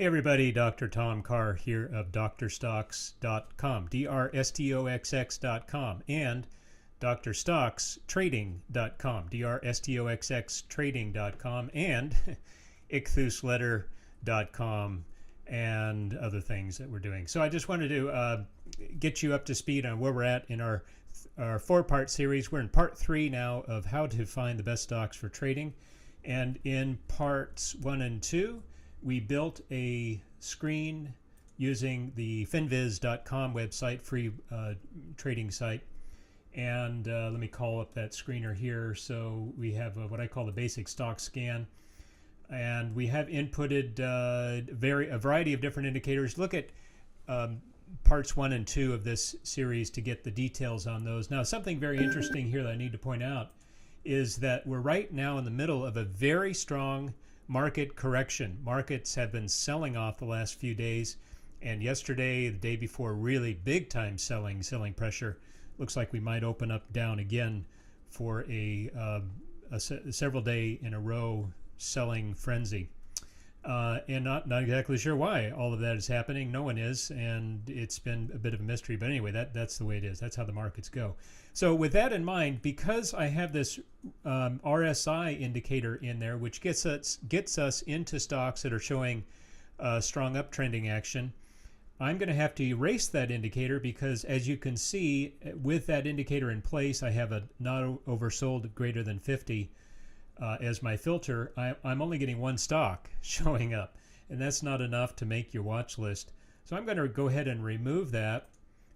Hey everybody, Dr. Tom Carr here of drstocks.com, drstoxx.com, and drstockstrading.com, drstoxxtrading.com, and ichthusletter.com, and other things that we're doing. So I just wanted to get you up to speed on where we're at in our four-part series. We're in part 3 now of how to find the best stocks for trading. And in parts 1 and 2, we built a screen using the finviz.com website, free trading site. And let me call up that screener here. So we have what I call the basic stock scan. And we have inputted a variety of different indicators. Look at parts 1 and 2 of this series to get the details on those. Now, something very interesting here that I need to point out is that we're right now in the middle of a very strong market correction. Markets have been selling off the last few days, and yesterday, the day before, really big time selling pressure. Looks like we might open up down again for a several day in a row selling frenzy. And not exactly sure why all of that is happening. No one is, and it's been a bit of a mystery. But anyway, that's the way it is. That's how the markets go. So with that in mind, because I have this RSI indicator in there, which gets us into stocks that are showing strong uptrending action, I'm going to have to erase that indicator because, as you can see, with that indicator in place, I have a not oversold greater than 50 as my filter. I'm only getting one stock showing up, and that's not enough to make your watch list. So I'm going to go ahead and remove that,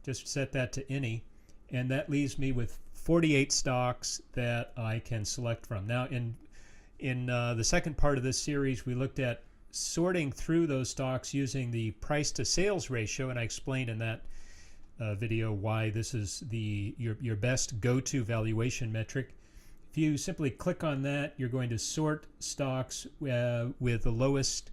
just set that to any, and that leaves me with 48 stocks that I can select from. Now, in the second part of this series, we looked at sorting through those stocks using the price to sales ratio, and I explained in that video why this is your best go-to valuation metric. If you simply click on that, you're going to sort stocks with the lowest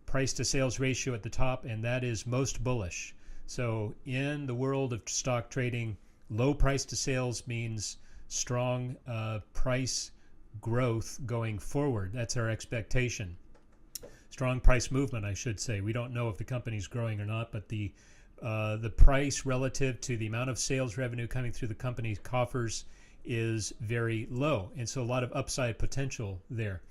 price to sales ratio at the top, and that is most bullish. So in the world of stock trading, low price to sales means strong price growth going forward. That's our expectation. Strong price movement, I should say. We don't know if the company's growing or not, but the price relative to the amount of sales revenue coming through the company's coffers is very low, and so a lot of upside potential there.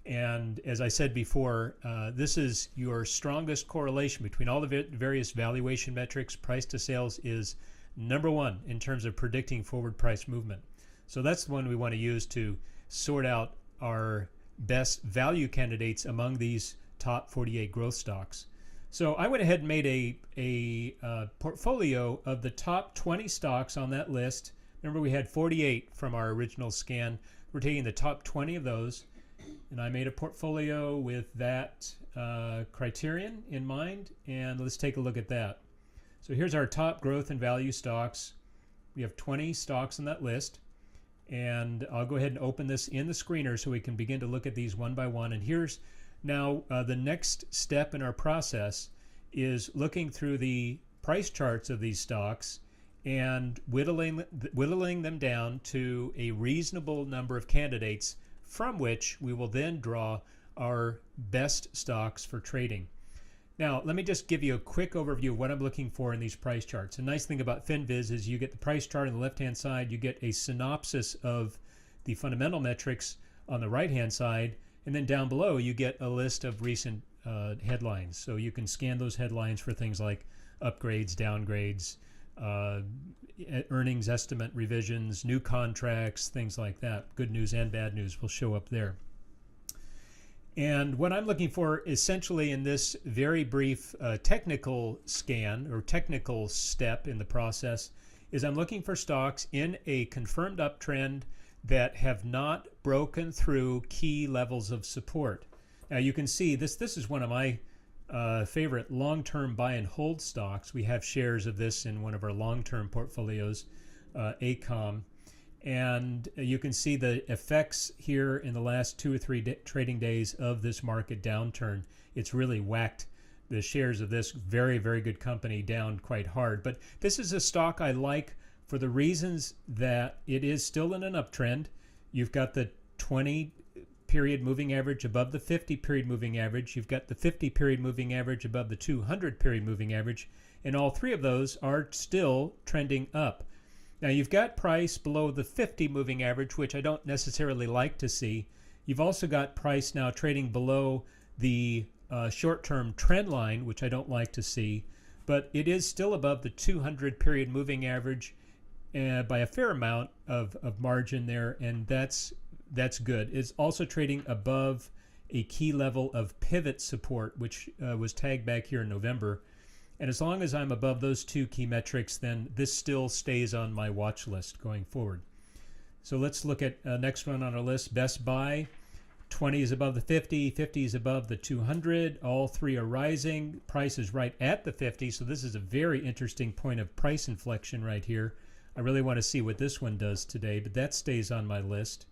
And as I said before, this is your strongest correlation between all the various valuation metrics. Price to sales is number one in terms of predicting forward price movement. So that's the one we want to use to sort out our best value candidates among these top 48 growth stocks. So I went ahead and made a portfolio of the top 20 stocks on that list. Remember, we had 48 from our original scan. We're taking the top 20 of those, and I made a portfolio with that criterion in mind, and let's take a look at that. So here's our top growth and value stocks. We have 20 stocks on that list, and I'll go ahead and open this in the screener so we can begin to look at these one by one. And here's now the next step in our process is looking through the price charts of these stocks and whittling them down to a reasonable number of candidates from which we will then draw our best stocks for trading. Now, let me just give you a quick overview of what I'm looking for in these price charts. A nice thing about FinViz is you get the price chart on the left-hand side, you get a synopsis of the fundamental metrics on the right-hand side, and then down below you get a list of recent headlines. So you can scan those headlines for things like upgrades, downgrades, earnings estimate revisions, new contracts, things like that. Good news and bad news will show up there. And what I'm looking for essentially in this very brief technical scan or technical step in the process is I'm looking for stocks in a confirmed uptrend that have not broken through key levels of support. Now you can see this is one of my favorite long-term buy and hold stocks. We have shares of this in one of our long-term portfolios, ACOM, and you can see the effects here in the last 2 or 3 trading days of this market downturn. It's really whacked the shares of this very, very good company down quite hard. But this is a stock I like for the reasons that it is still in an uptrend. You've got the 20 period moving average above the 50 period moving average. You've got the 50 period moving average above the 200 period moving average. And all three of those are still trending up. Now you've got price below the 50 moving average, which I don't necessarily like to see. You've also got price now trading below the short-term trend line, which I don't like to see. But it is still above the 200 period moving average by a fair amount of margin there, and that's good. It's also trading above a key level of pivot support, which was tagged back here in November. And as long as I'm above those two key metrics, then this still stays on my watch list going forward. So let's look at next one on our list, Best Buy. 20 is above the 50, 50 is above the 200. All three are rising. Price is right at the 50, so this is a very interesting point of price inflection right here. I really want to see what this one does today, but that stays on my list.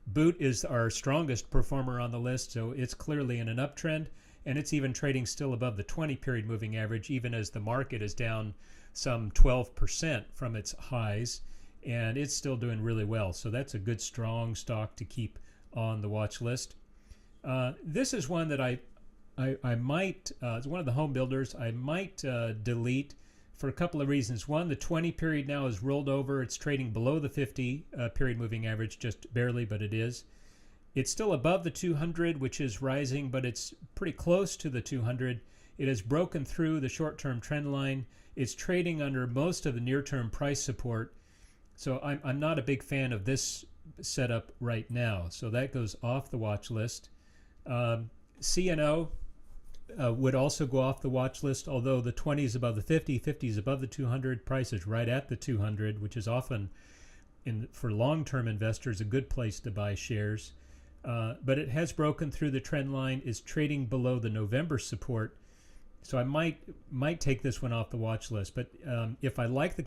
Boot is our strongest performer on the list, so it's clearly in an uptrend, and it's even trading still above the 20 period moving average, even as the market is down some 12% from its highs, and it's still doing really well. So that's a good strong stock to keep on the watch list. This is one that I might, it's one of the home builders, I might delete for a couple of reasons. One, the 20 period now is rolled over. It's trading below the 50 period moving average, just barely, but it is. It's still above the 200, which is rising, but it's pretty close to the 200. It has broken through the short-term trend line. It's trading under most of the near-term price support. So I'm not a big fan of this setup right now. So that goes off the watch list. CNO would also go off the watch list, although the 20 is above the 50, 50 is above the 200, price is right at the 200, which is often, for long-term investors, a good place to buy shares. But it has broken through the trend line, is trading below the November support. So I might take this one off the watch list. But if I like the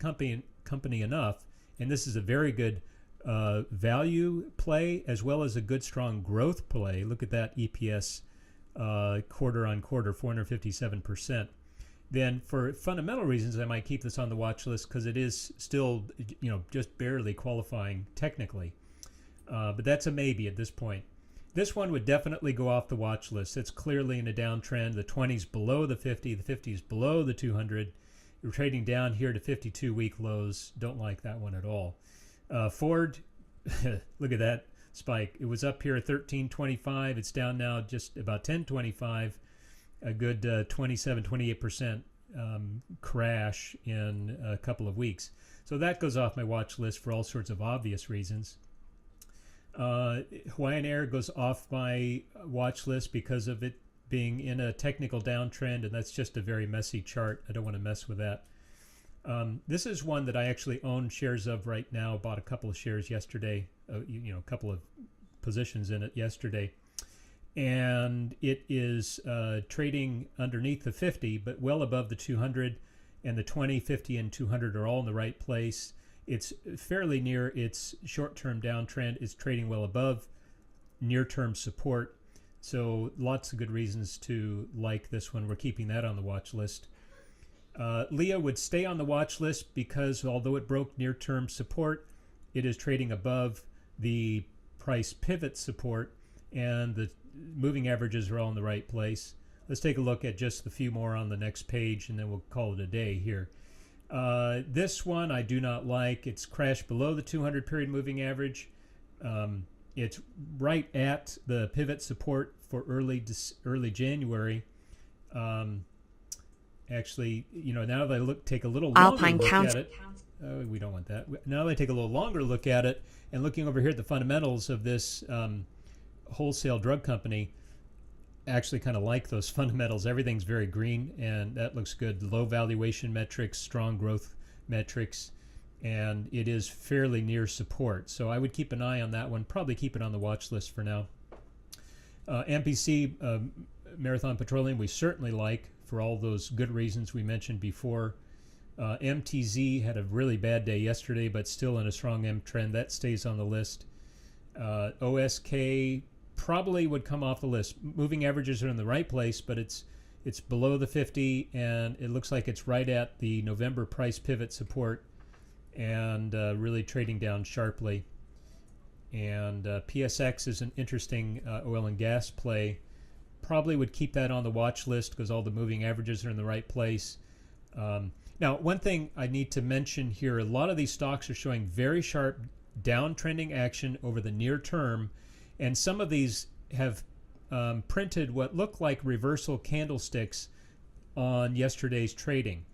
company enough, and this is a very good value play as well as a good strong growth play. Look at that EPS quarter on quarter, 457%. Then for fundamental reasons, I might keep this on the watch list because it is still, just barely qualifying technically. But that's a maybe at this point. This one would definitely go off the watch list. It's clearly in a downtrend. The 20's below the 50, the 50's below the 200. You're trading down here to 52-week lows. Don't like that one at all. Ford, look at that spike. It was up here at 13.25. It's down now just about 10.25. A good 27, 28% crash in a couple of weeks. So that goes off my watch list for all sorts of obvious reasons. Hawaiian Air goes off my watch list because of it being in a technical downtrend, and that's just a very messy chart. I don't want to mess with that. This is one that I actually own shares of right now. Bought a couple of shares yesterday, a couple of positions in it yesterday. And it is trading underneath the 50, but well above the 200, and the 20, 50, and 200 are all in the right place. It's fairly near its short-term downtrend. It's trading well above near-term support. So lots of good reasons to like this one. We're keeping that on the watch list. Leah would stay on the watch list because although it broke near-term support, it is trading above the price pivot support, and the moving averages are all in the right place. Let's take a look at just a few more on the next page, and then we'll call it a day here. This one I do not like. It's crashed below the 200 period moving average. It's right at the pivot support for early January. Actually, now that I take a little longer look at it, we don't want that. Now that I take a little longer look at it, and looking over here at the fundamentals of this wholesale drug company, actually kind of like those fundamentals. Everything's very green, and that looks good. Low valuation metrics, strong growth metrics, and it is fairly near support. So I would keep an eye on that one. Probably keep it on the watch list for now. MPC, Marathon Petroleum, we certainly like for all those good reasons we mentioned before. MTZ had a really bad day yesterday, but still in a strong M trend. That stays on the list. OSK probably would come off the list. Moving averages are in the right place, but it's below the 50, and it looks like it's right at the November price pivot support, and really trading down sharply. and PSX is an interesting oil and gas play. Probably would keep that on the watch list because all the moving averages are in the right place. Now, one thing I need to mention here, a lot of these stocks are showing very sharp downtrending action over the near term, and some of these have printed what look like reversal candlesticks on yesterday's trading.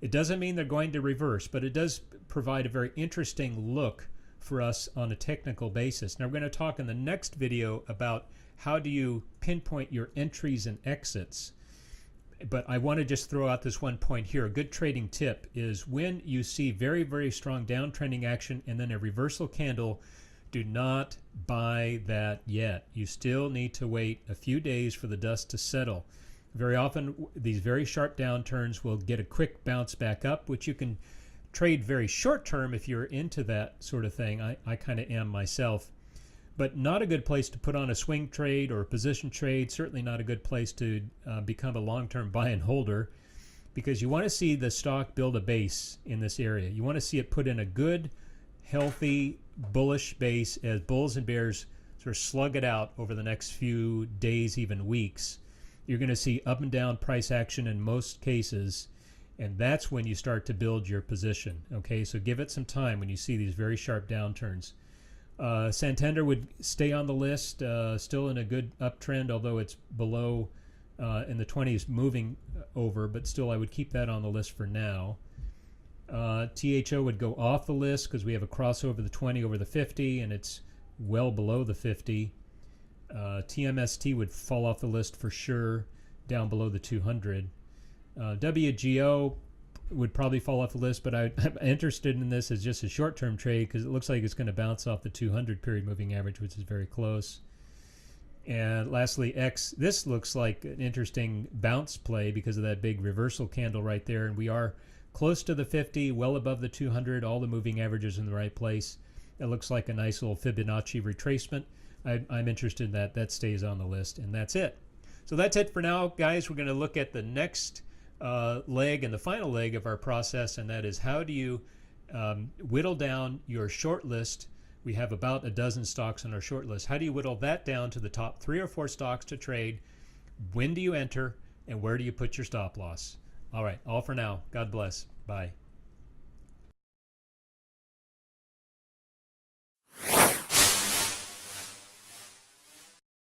It doesn't mean they're going to reverse, but it does provide a very interesting look for us on a technical basis. Now, we're going to talk in the next video about how do you pinpoint your entries and exits. But I want to just throw out this one point here. A good trading tip is when you see very, very strong downtrending action and then a reversal candle, do not buy that yet. You still need to wait a few days for the dust to settle. Very often, these very sharp downturns will get a quick bounce back up, which you can trade very short term if you're into that sort of thing. I kind of am myself. But not a good place to put on a swing trade or a position trade. Certainly not a good place to become a long-term buy and holder, because you want to see the stock build a base in this area. You want to see it put in a good, healthy, bullish base as bulls and bears sort of slug it out over the next few days, even weeks. You're going to see up and down price action in most cases, and that's when you start to build your position. Okay, so give it some time when you see these very sharp downturns. Santander would stay on the list, still in a good uptrend, although it's below in the 20s moving over, but still I would keep that on the list for now. THO would go off the list because we have a crossover the 20 over the 50 and it's well below the 50. TMST would fall off the list for sure, down below the 200. WGO would probably fall off the list, but I'm interested in this as just a short-term trade because it looks like it's going to bounce off the 200 period moving average, which is very close. And lastly, X, this looks like an interesting bounce play because of that big reversal candle right there, and we are close to the 50, well above the 200, all the moving averages in the right place. It looks like a nice little Fibonacci retracement. I'm interested in that. That stays on the list, and that's it. So that's it for now, guys. We're going to look at the next leg and the final leg of our process, and that is how do you whittle down your short list. We have about a dozen stocks on our short list. How do you whittle that down to the top 3 or 4 stocks to trade? When do you enter, and where do you put your stop loss? All right, all for now. God bless. Bye.